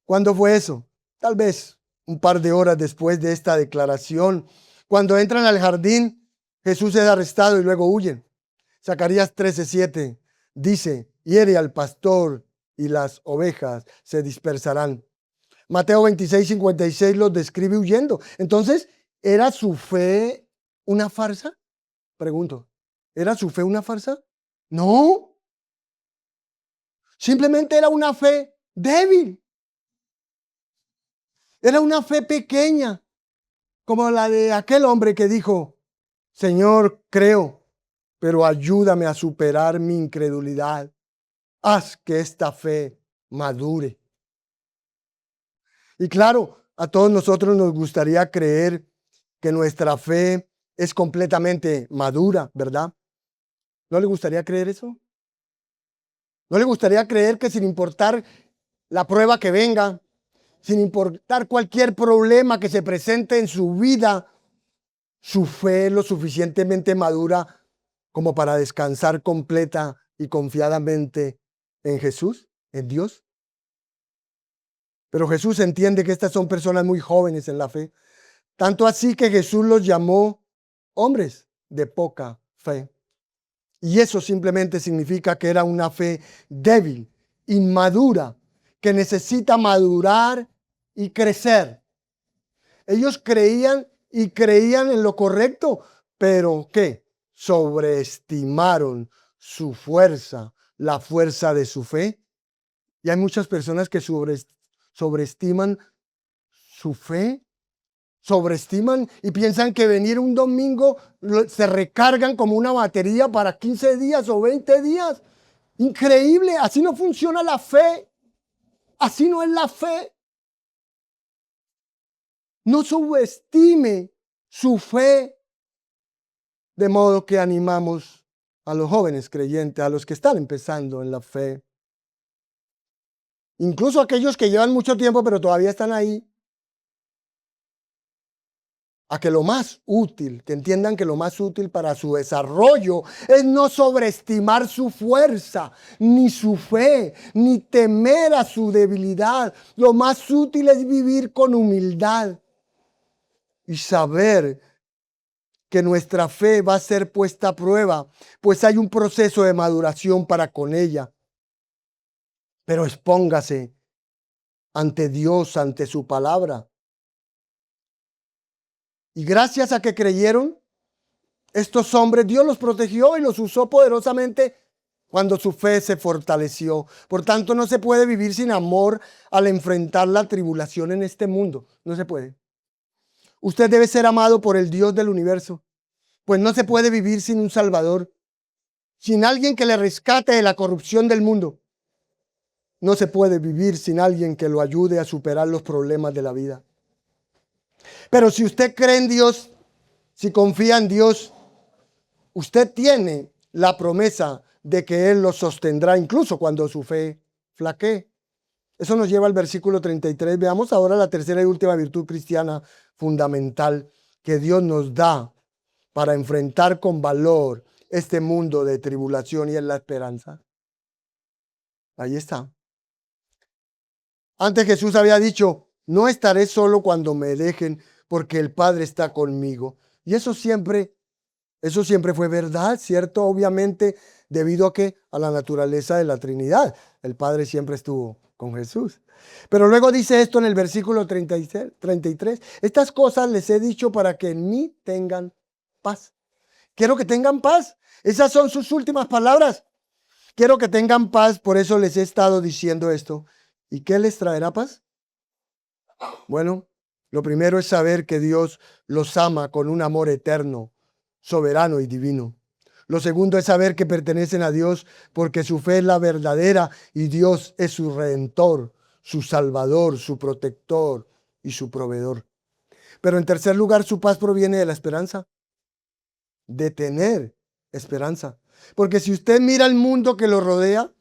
¿Cuándo fue eso? Tal vez un par de horas después de esta declaración. Cuando entran al jardín, Jesús es arrestado y luego huyen. Zacarías 13:7 dice, hiere al pastor y las ovejas se dispersarán. Mateo 26:56 los describe huyendo. Entonces, ¿era su fe una farsa? Pregunto, ¿era su fe una farsa? No, simplemente era una fe débil. Era una fe pequeña, como la de aquel hombre que dijo, Señor, creo, pero ayúdame a superar mi incredulidad. Haz que esta fe madure. Y claro, a todos nosotros nos gustaría creer que nuestra fe es completamente madura, ¿verdad? ¿No le gustaría creer eso? ¿No le gustaría creer que sin importar la prueba que venga, sin importar cualquier problema que se presente en su vida, su fe es lo suficientemente madura como para descansar completa y confiadamente en Jesús, en Dios? Pero Jesús entiende que estas son personas muy jóvenes en la fe, tanto así que Jesús los llamó hombres de poca fe. Y eso simplemente significa que era una fe débil, inmadura, que necesita madurar y crecer. Ellos creían y creían en lo correcto, pero ¿qué? Sobreestimaron su fuerza, la fuerza de su fe. Y hay muchas personas que sobreestiman su fe, sobreestiman y piensan que venir un domingo se recargan como una batería para 15 días o 20 días. Increíble, así no funciona la fe. Así no es la fe. No subestime su fe, de modo que animamos a los jóvenes creyentes, a los que están empezando en la fe. Incluso aquellos que llevan mucho tiempo pero todavía están ahí, a que lo más útil, que entiendan que lo más útil para su desarrollo es no sobreestimar su fuerza, ni su fe, ni temer a su debilidad. Lo más útil es vivir con humildad y saber que nuestra fe va a ser puesta a prueba, pues hay un proceso de maduración para con ella. Pero expóngase ante Dios, ante su palabra. Y gracias a que creyeron, estos hombres, Dios los protegió y los usó poderosamente cuando su fe se fortaleció. Por tanto, no se puede vivir sin amor al enfrentar la tribulación en este mundo. No se puede. Usted debe ser amado por el Dios del universo, pues no se puede vivir sin un Salvador, sin alguien que le rescate de la corrupción del mundo. No se puede vivir sin alguien que lo ayude a superar los problemas de la vida. Pero si usted cree en Dios, si confía en Dios, usted tiene la promesa de que Él lo sostendrá incluso cuando su fe flaquee. Eso nos lleva al versículo 33. Veamos ahora la tercera y última virtud cristiana fundamental que Dios nos da para enfrentar con valor este mundo de tribulación, y es la esperanza. Ahí está. Antes Jesús había dicho, no estaré solo cuando me dejen, porque el Padre está conmigo. Y eso siempre fue verdad, ¿cierto? Obviamente, debido a que a la naturaleza de la Trinidad, el Padre siempre estuvo con Jesús. Pero luego dice esto en el versículo 33, estas cosas les he dicho para que en mí tengan paz. Quiero que tengan paz. Esas son sus últimas palabras. Quiero que tengan paz, por eso les he estado diciendo esto. ¿Y qué les traerá paz? Bueno, lo primero es saber que Dios los ama con un amor eterno, soberano y divino. Lo segundo es saber que pertenecen a Dios porque su fe es la verdadera y Dios es su redentor, su salvador, su protector y su proveedor. Pero en tercer lugar, su paz proviene de la esperanza, de tener esperanza. Porque si usted mira el mundo que lo rodea,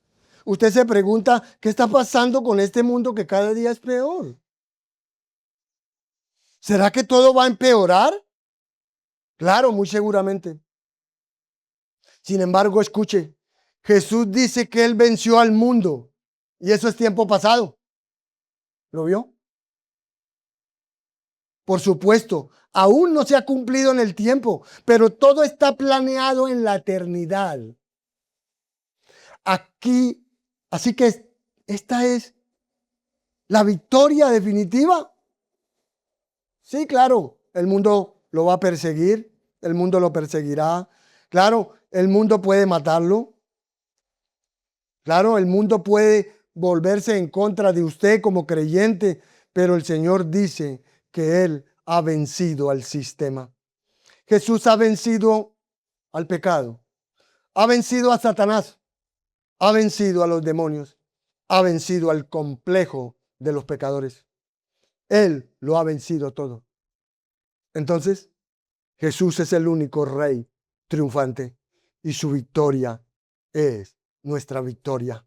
usted se pregunta, ¿qué está pasando con este mundo que cada día es peor? ¿Será que todo va a empeorar? Claro, muy seguramente. Sin embargo, escuche, Jesús dice que Él venció al mundo y eso es tiempo pasado. ¿Lo vio? Por supuesto, aún no se ha cumplido en el tiempo, pero todo está planeado en la eternidad. Aquí, así que esta es la victoria definitiva. Sí, claro, el mundo lo va a perseguir, el mundo lo perseguirá. Claro, el mundo puede matarlo. Claro, el mundo puede volverse en contra de usted como creyente, pero el Señor dice que Él ha vencido al sistema. Jesús ha vencido al pecado, ha vencido a Satanás, ha vencido a los demonios, ha vencido al complejo de los pecadores. Él lo ha vencido todo. Entonces, Jesús es el único rey triunfante y su victoria es nuestra victoria.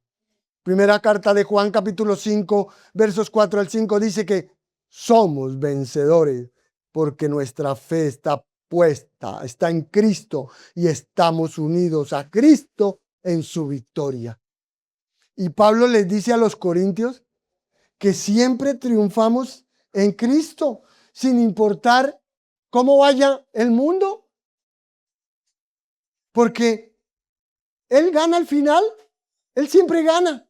Primera carta de Juan, capítulo 5, versos 4 al 5 dice que somos vencedores porque nuestra fe está puesta, está en Cristo y estamos unidos a Cristo en su victoria. Y Pablo les dice a los corintios que siempre triunfamos en Cristo, sin importar cómo vaya el mundo, porque Él gana al final, Él siempre gana,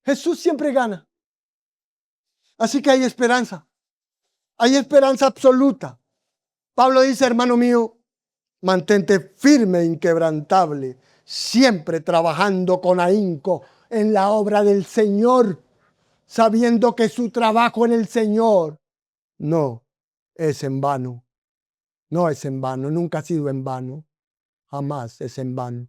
Jesús siempre gana. Así que hay esperanza absoluta. Pablo dice, hermano mío, mantente firme e inquebrantable, siempre trabajando con ahínco en la obra del Señor, sabiendo que su trabajo en el Señor no es en vano. No es en vano, nunca ha sido en vano, jamás es en vano.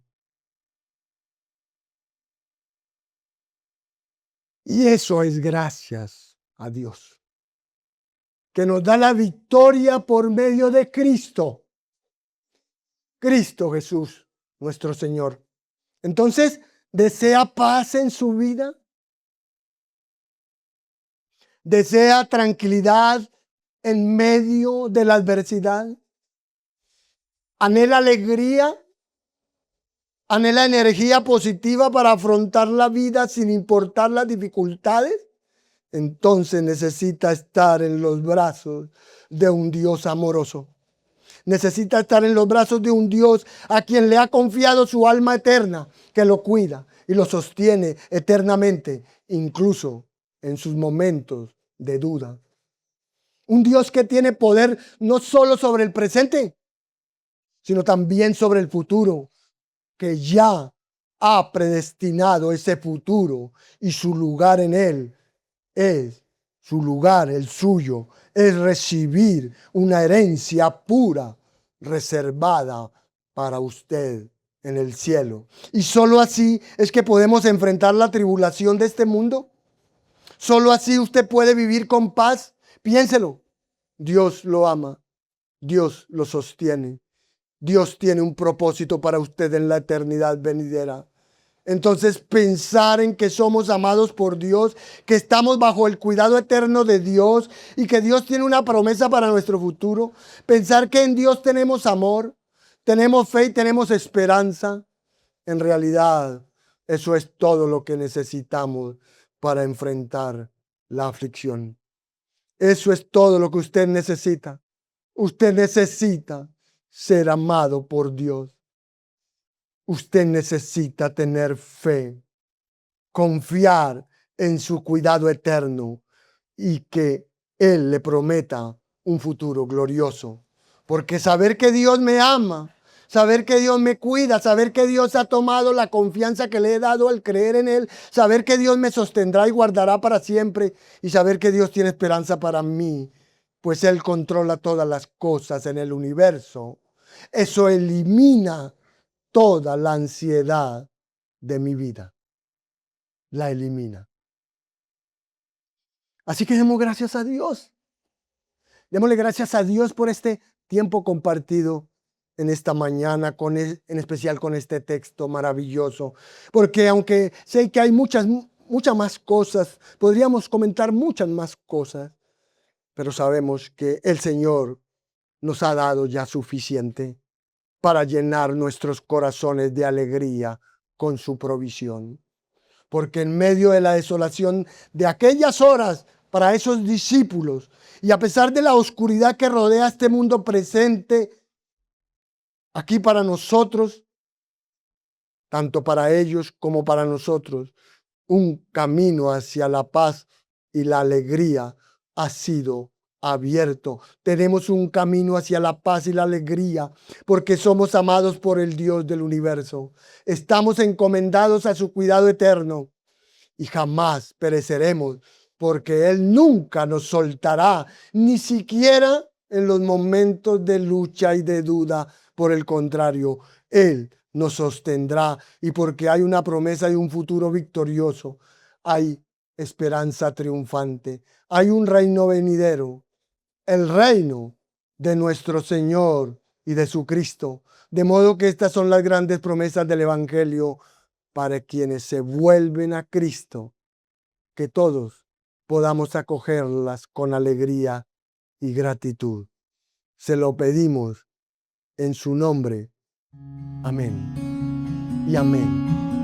Y eso es gracias a Dios, que nos da la victoria por medio de Cristo. Cristo Jesús, nuestro Señor. Entonces, ¿desea paz en su vida? ¿Desea tranquilidad en medio de la adversidad? ¿Anhela alegría? ¿Anhela energía positiva para afrontar la vida sin importar las dificultades? Entonces necesita estar en los brazos de un Dios amoroso. Necesita estar en los brazos de un Dios a quien le ha confiado su alma eterna, que lo cuida y lo sostiene eternamente, incluso en sus momentos de duda. Un Dios que tiene poder no solo sobre el presente, sino también sobre el futuro, que ya ha predestinado ese futuro y su lugar en él es su lugar, el suyo, es recibir una herencia pura, reservada para usted en el cielo. Y solo así es que podemos enfrentar la tribulación de este mundo. Solo así usted puede vivir con paz. Piénselo. Dios lo ama. Dios lo sostiene. Dios tiene un propósito para usted en la eternidad venidera. Entonces, pensar en que somos amados por Dios, que estamos bajo el cuidado eterno de Dios y que Dios tiene una promesa para nuestro futuro. Pensar que en Dios tenemos amor, tenemos fe y tenemos esperanza. En realidad, eso es todo lo que necesitamos para enfrentar la aflicción. Eso es todo lo que usted necesita. Usted necesita ser amado por Dios. Usted necesita tener fe, confiar en su cuidado eterno y que Él le prometa un futuro glorioso. Porque saber que Dios me ama, saber que Dios me cuida, saber que Dios ha tomado la confianza que le he dado al creer en Él, saber que Dios me sostendrá y guardará para siempre y saber que Dios tiene esperanza para mí, pues Él controla todas las cosas en el universo. Eso elimina toda la ansiedad de mi vida. La elimina. Así que demos gracias a Dios. Démosle gracias a Dios por este tiempo compartido en esta mañana, en especial con este texto maravilloso, porque aunque sé que hay muchas más cosas, podríamos comentar muchas más cosas, pero sabemos que el Señor nos ha dado ya suficiente para llenar nuestros corazones de alegría con su provisión. Porque en medio de la desolación de aquellas horas para esos discípulos, y a pesar de la oscuridad que rodea este mundo presente, aquí para nosotros, tanto para ellos como para nosotros, un camino hacia la paz y la alegría ha sido abierto. Tenemos un camino hacia la paz y la alegría porque somos amados por el Dios del universo. Estamos encomendados a su cuidado eterno y jamás pereceremos porque Él nunca nos soltará, ni siquiera en los momentos de lucha y de duda. Por el contrario, Él nos sostendrá y porque hay una promesa de un futuro victorioso, hay esperanza triunfante, hay un reino venidero, el reino de nuestro Señor y de su Cristo. De modo que estas son las grandes promesas del Evangelio para quienes se vuelven a Cristo, que todos podamos acogerlas con alegría y gratitud. Se lo pedimos en su nombre. Amén y amén.